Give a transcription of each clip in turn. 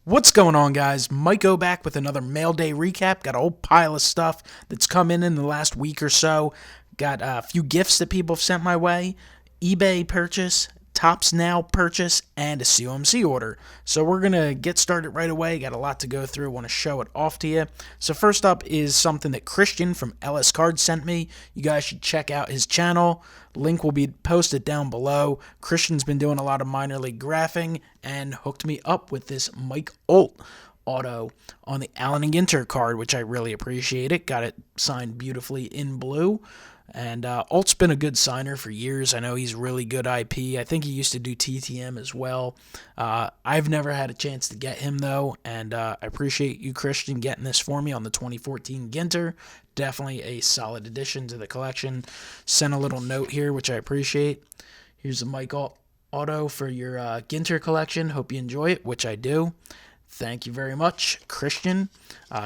What's going on, guys? Mike back with another Mailday recap. Got a whole pile of stuff that's come in the last week or so. Got a few gifts that people have sent my way, eBay purchase, Tops Now purchase, and a COMC order. So we're going to get started right away. Got a lot to go through. Want to show it off to you. So first up is something that Christian from LS Cards sent me. You guys should check out his channel. Link will be posted down below. Christian's been doing a lot of minor league graphing and hooked me up with this Mike Olt auto on the Allen and Ginter card, which I really appreciate it. Got it signed beautifully in blue. And Olt's been a good signer for years. I know he's really good IP. I think he used to do TTM as well. I've never had a chance to get him, though, and I appreciate you, Christian, getting this for me on the 2014 Ginter. Definitely a solid addition to the collection. Sent a little note here, which I appreciate. Here's a Mike auto for your Ginter collection. Hope you enjoy it, which I do. Thank you very much, Christian.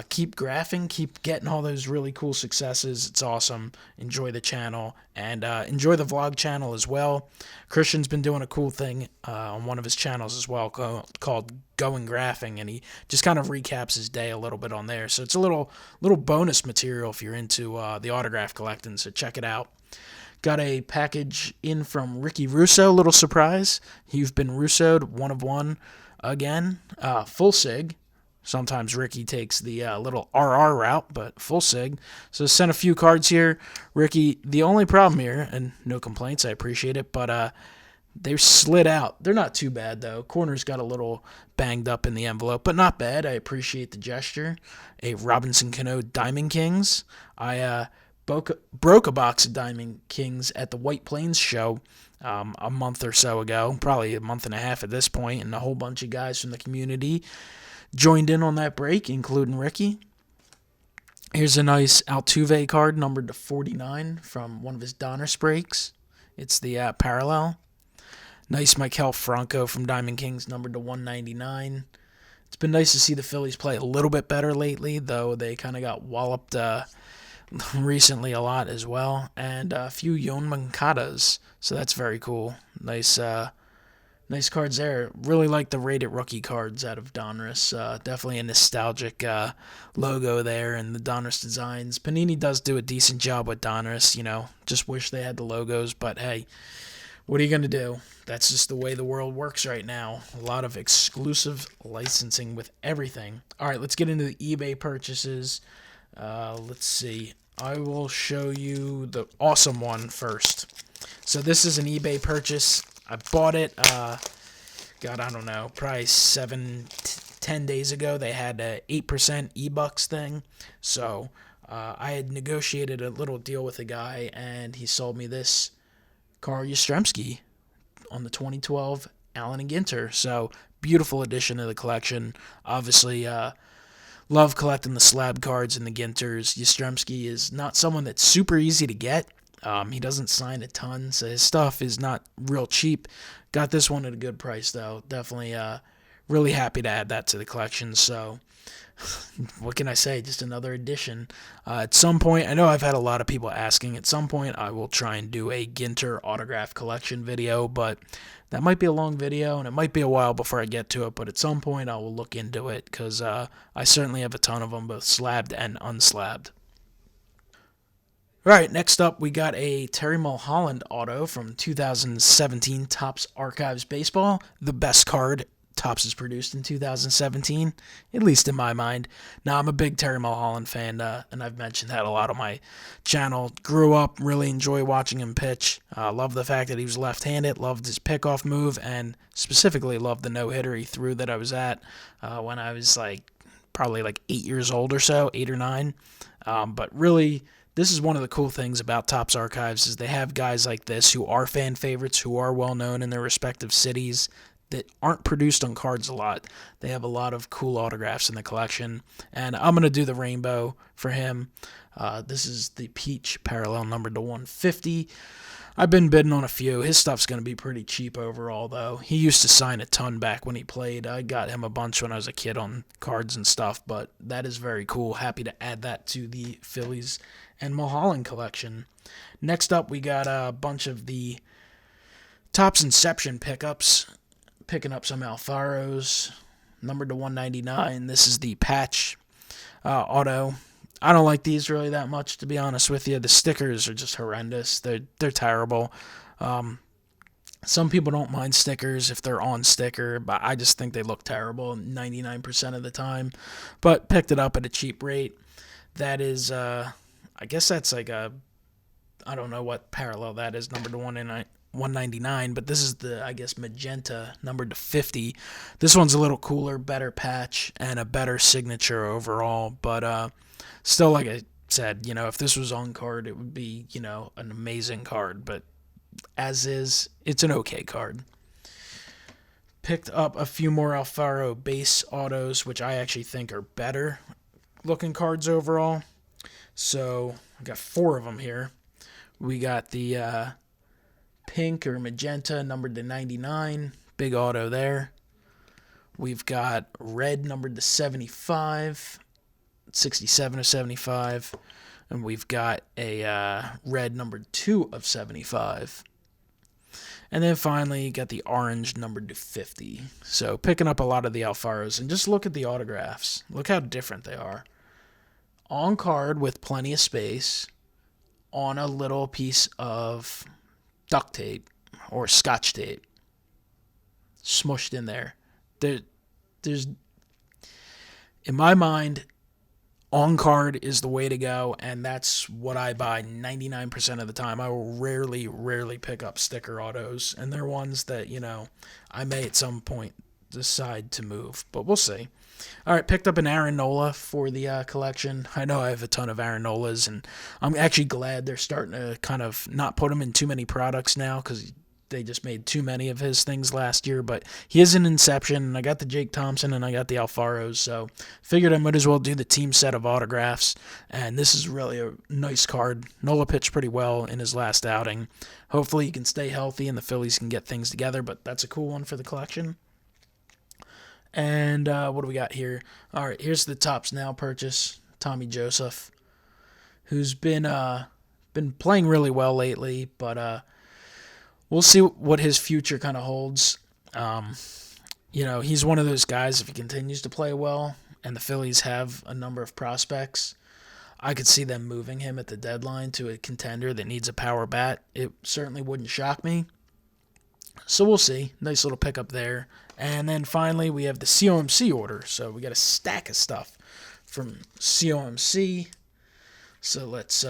Keep graphing, keep getting all those really cool successes. It's awesome. Enjoy the channel, and enjoy the vlog channel as well. Christian's been doing a cool thing on one of his channels as well called Going Graphing, and he just kind of recaps his day a little bit on there. So it's a little bonus material if you're into the autograph collecting, so check it out. Got a package in from Ricky Russo, little surprise. You've been Russo'd, 1 of 1. Again, full sig. Sometimes Ricky takes the little RR route, but full sig. So sent a few cards here. Ricky, the only problem here, and no complaints, I appreciate it, but they're slid out. They're not too bad, though. Corners got a little banged up in the envelope, but not bad. I appreciate the gesture. A Robinson Cano Diamond Kings. I broke a box of Diamond Kings at the White Plains show a month or so ago, probably a month and a half at this point, and a whole bunch of guys from the community joined in on that break, including Ricky. Here's a nice Altuve card numbered to 49 from one of his Donruss breaks. It's the parallel. Nice Maikel Franco from Diamond Kings numbered to 199. It's been nice to see the Phillies play a little bit better lately, though they kind of got walloped recently a lot as well, and a few Yon Mankadas, so that's very cool. Nice cards there. Really like the rated rookie cards out of Donruss. Definitely a nostalgic logo there, and the Donruss designs. Panini does do a decent job with Donruss, just wish they had the logos, but hey, what are you going to do? That's just the way the world works right now. A lot of exclusive licensing with everything. All right, let's get into the eBay purchases. Let's see. I will show you the awesome one first. So this is an eBay purchase. I bought it, I don't know, probably 10 days ago. They had a 8% eBucks thing. So I had negotiated a little deal with a guy, and he sold me this Carl Yastrzemski on the 2012 Allen and Ginter. So beautiful addition to the collection. Obviously, love collecting the slab cards and the Ginters. Yastrzemski is not someone that's super easy to get. He doesn't sign a ton, so his stuff is not real cheap. Got this one at a good price, though. Definitely really happy to add that to the collection. So what can I say? Just another addition. At some point, I know I've had a lot of people asking. At some point, I will try and do a Ginter autograph collection video, but that might be a long video, and it might be a while before I get to it, but at some point I will look into it, because I certainly have a ton of them, both slabbed and unslabbed. All right, next up, we got a Terry Mulholland auto from 2017 Topps Archives Baseball, the best card Topps has produced in 2017, at least in my mind. Now, I'm a big Terry Mulholland fan, and I've mentioned that a lot on my channel. Grew up, really enjoy watching him pitch. Love the fact that he was left-handed, loved his pickoff move, and specifically loved the no-hitter he threw that I was at when I was probably 8 years old or so, 8 or 9. But really, this is one of the cool things about Topps Archives is they have guys like this who are fan favorites, who are well-known in their respective cities, that aren't produced on cards a lot. They have a lot of cool autographs in the collection, and I'm going to do the rainbow for him. This is the Peach parallel numbered to 150. I've been bidding on a few. His stuff's going to be pretty cheap overall, though. He used to sign a ton back when he played. I got him a bunch when I was a kid on cards and stuff, but that is very cool. Happy to add that to the Phillies and Mulholland collection. Next up, we got a bunch of the Topps Inception pickups. Picking up some Alfaros, numbered to 199. This is the patch auto. I don't like these really that much, to be honest with you. The stickers are just horrendous. They're terrible. Some people don't mind stickers if they're on sticker, but I just think they look terrible 99% of the time. But picked it up at a cheap rate. That is, I guess that's like a, I don't know what parallel that is, numbered to 199, but this is the, I guess, magenta, numbered to 50. This one's a little cooler, better patch, and a better signature overall, but still, like I said, if this was on card, it would be, an amazing card, but as is, it's an okay card. Picked up a few more Alfaro base autos, which I actually think are better looking cards overall. So I got 4 of them here. We got the pink or magenta numbered to 99, big auto there. We've got red numbered to 75, 67 of 75. And we've got a red numbered 2 of 75. And then finally, you got the orange numbered to 50. So picking up a lot of the Alfaros. And just look at the autographs. Look how different they are. On card with plenty of space. On a little piece of duct tape or scotch tape. Smushed in there. There's, in my mind, on card is the way to go, and that's what I buy 99% of the time. I will rarely pick up sticker autos, and they're ones that, I may at some point decide to move, but we'll see. All right, picked up an Aaron Nola for the collection. I know I have a ton of Aaron Nolas, and I'm actually glad they're starting to kind of not put him in too many products now, because they just made too many of his things last year, but he is an Inception, and I got the Jake Thompson, and I got the Alfaros, so figured I might as well do the team set of autographs, and this is really a nice card. Nola pitched pretty well in his last outing. Hopefully he can stay healthy and the Phillies can get things together, but that's a cool one for the collection. And what do we got here? All right, here's the Topps Now purchase, Tommy Joseph, who's been playing really well lately, but we'll see what his future kind of holds. He's one of those guys, if he continues to play well, and the Phillies have a number of prospects, I could see them moving him at the deadline to a contender that needs a power bat. It certainly wouldn't shock me. So we'll see. Nice little pickup there. And then finally, we have the COMC order. So we got a stack of stuff from COMC. So let's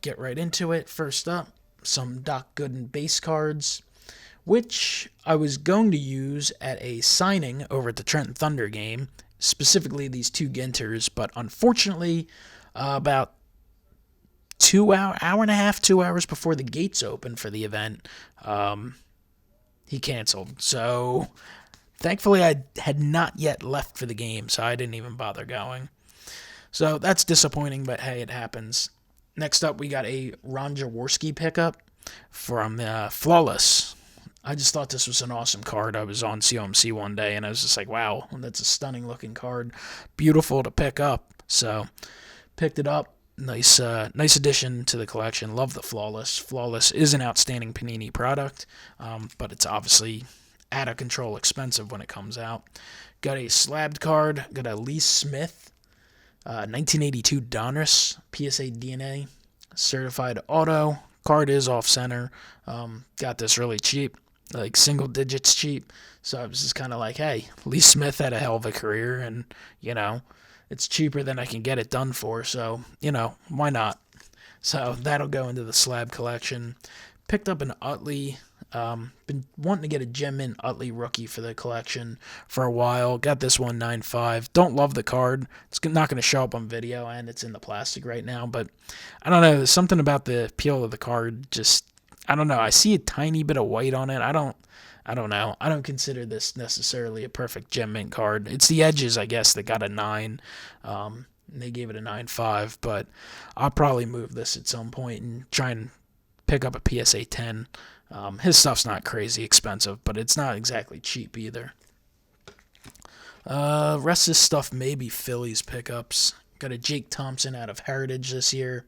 get right into it. First up, some Doc Gooden base cards, which I was going to use at a signing over at the Trenton Thunder game, specifically these 2 Ginters, but unfortunately, about 2 and a half, 2 hours before the gates opened for the event, he canceled. So thankfully, I had not yet left for the game, so I didn't even bother going. So that's disappointing, but hey, it happens. Next up, we got a Ron Jaworski pickup from Flawless. I just thought this was an awesome card. I was on COMC one day, and I was just like, wow, that's a stunning-looking card. Beautiful to pick up. So picked it up. Nice addition to the collection. Love the Flawless. Flawless is an outstanding Panini product, but it's obviously out of control expensive when it comes out. Got a slabbed card. Got a Lee Smith 1982 Donruss PSA DNA certified auto. Card is off center. Got this really cheap, like single digits cheap. So I was just kind of like, hey, Lee Smith had a hell of a career, and it's cheaper than I can get it done for. So why not? So that'll go into the slab collection. Picked up an Utley. Been wanting to get a Gem Mint Utley rookie for the collection for a while. Got this one 9.5. Don't love the card. It's not going to show up on video, and it's in the plastic right now. But I don't know. There's something about the peel of the card. Just, I don't know. I see a tiny bit of white on it. I don't know. I don't consider this necessarily a perfect Gem Mint card. It's the edges, I guess, that got a 9. They gave it a 9.5. But I'll probably move this at some point and try and pick up a PSA 10. His stuff's not crazy expensive, but it's not exactly cheap either. Rest of this stuff may be Phillies pickups. Got a Jake Thompson out of Heritage this year.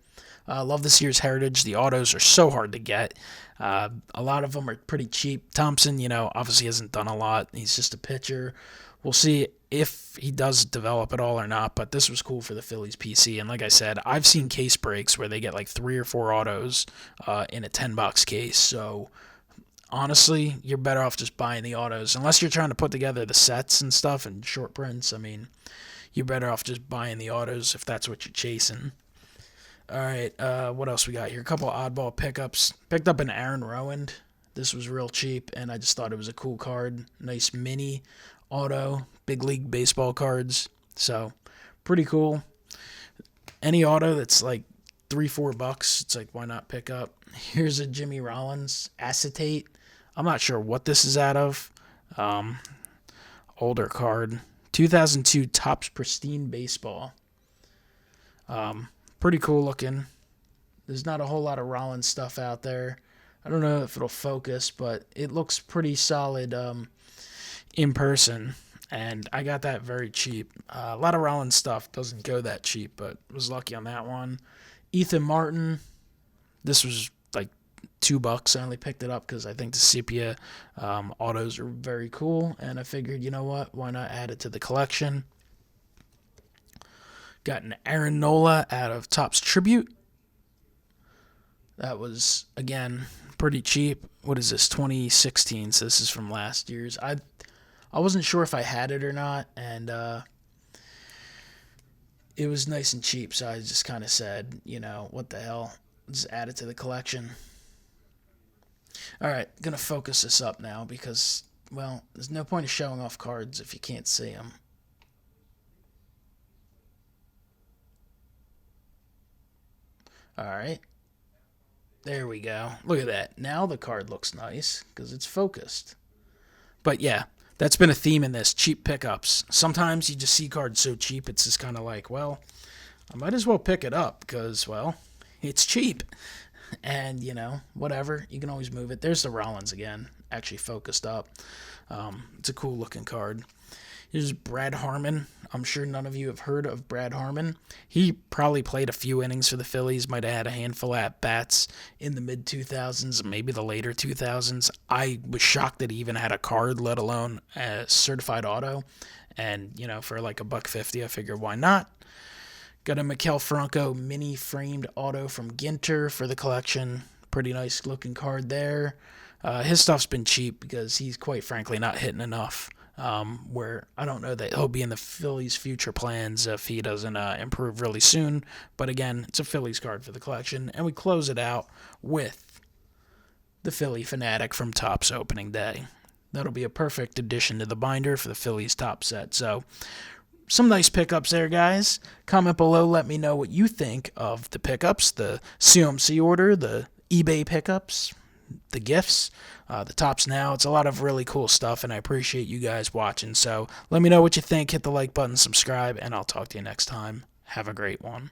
Love this year's Heritage. The autos are so hard to get. A lot of them are pretty cheap. Thompson, obviously hasn't done a lot. He's just a pitcher. we'll see if he does develop at all or not, but this was cool for the Phillies PC. And like I said, I've seen case breaks where they get like 3 or 4 autos in a $10 case. So honestly, you're better off just buying the autos. Unless you're trying to put together the sets and stuff and short prints, I mean, you're better off just buying the autos if that's what you're chasing. All right, what else we got here? A couple oddball pickups. Picked up an Aaron Rowand. This was real cheap, and I just thought it was a cool card. Nice mini auto, big league baseball cards. So, pretty cool. Any auto that's like $3-4, it's like, why not pick up? Here's a Jimmy Rollins acetate. I'm not sure what this is out of. Older card. 2002 Topps Pristine Baseball. Pretty cool looking. There's not a whole lot of Rollins stuff out there. I don't know if it'll focus, but it looks pretty solid in person. And I got that very cheap. A lot of Rollins stuff doesn't go that cheap, but was lucky on that one. Ethan Martin. This was like $2. I only picked it up because I think the sepia autos are very cool. And I figured, you know what? Why not add it to the collection? Got an Aaron Nola out of Topps Tribute. That was, again, pretty cheap. What is this, 2016? So this is from last year's. I wasn't sure if I had it or not, and it was nice and cheap, so I just kind of said, you know, what the hell, just add it to the collection. All right, going to focus this up now because, well, there's no point of showing off cards if you can't see them. All right. There we go. Look at that. Now the card looks nice because it's focused. But yeah, that's been a theme in this, cheap pickups. Sometimes you just see cards so cheap, it's just kind of like, well, I might as well pick it up because, well, it's cheap. And, you know, whatever. You can always move it. There's the Rollins again, actually focused up. It's a cool looking card. Here's Brad Harmon. I'm sure none of you have heard of Brad Harmon. He probably played a few innings for the Phillies, might have had a handful of at-bats in the mid-2000s, maybe the later 2000s. I was shocked that he even had a card, let alone a certified auto. And, you know, for like $1.50, I figured why not? Got a Maikel Franco mini framed auto from Ginter for the collection. Pretty nice looking card there. His stuff's been cheap because he's quite frankly not hitting enough. Where I don't know that he'll be in the Phillies' future plans if he doesn't improve really soon. But again, it's a Phillies card for the collection. And we close it out with the Philly Fanatic from Topps opening day. That'll be a perfect addition to the binder for the Phillies top set. So some nice pickups there, guys. Comment below, let me know what you think of the pickups, the COMC order, the eBay pickups, the gifts, the Topps Now. It's a lot of really cool stuff, and I appreciate you guys watching. So let me know what you think. Hit the like button, subscribe, and I'll talk to you next time. Have a great one.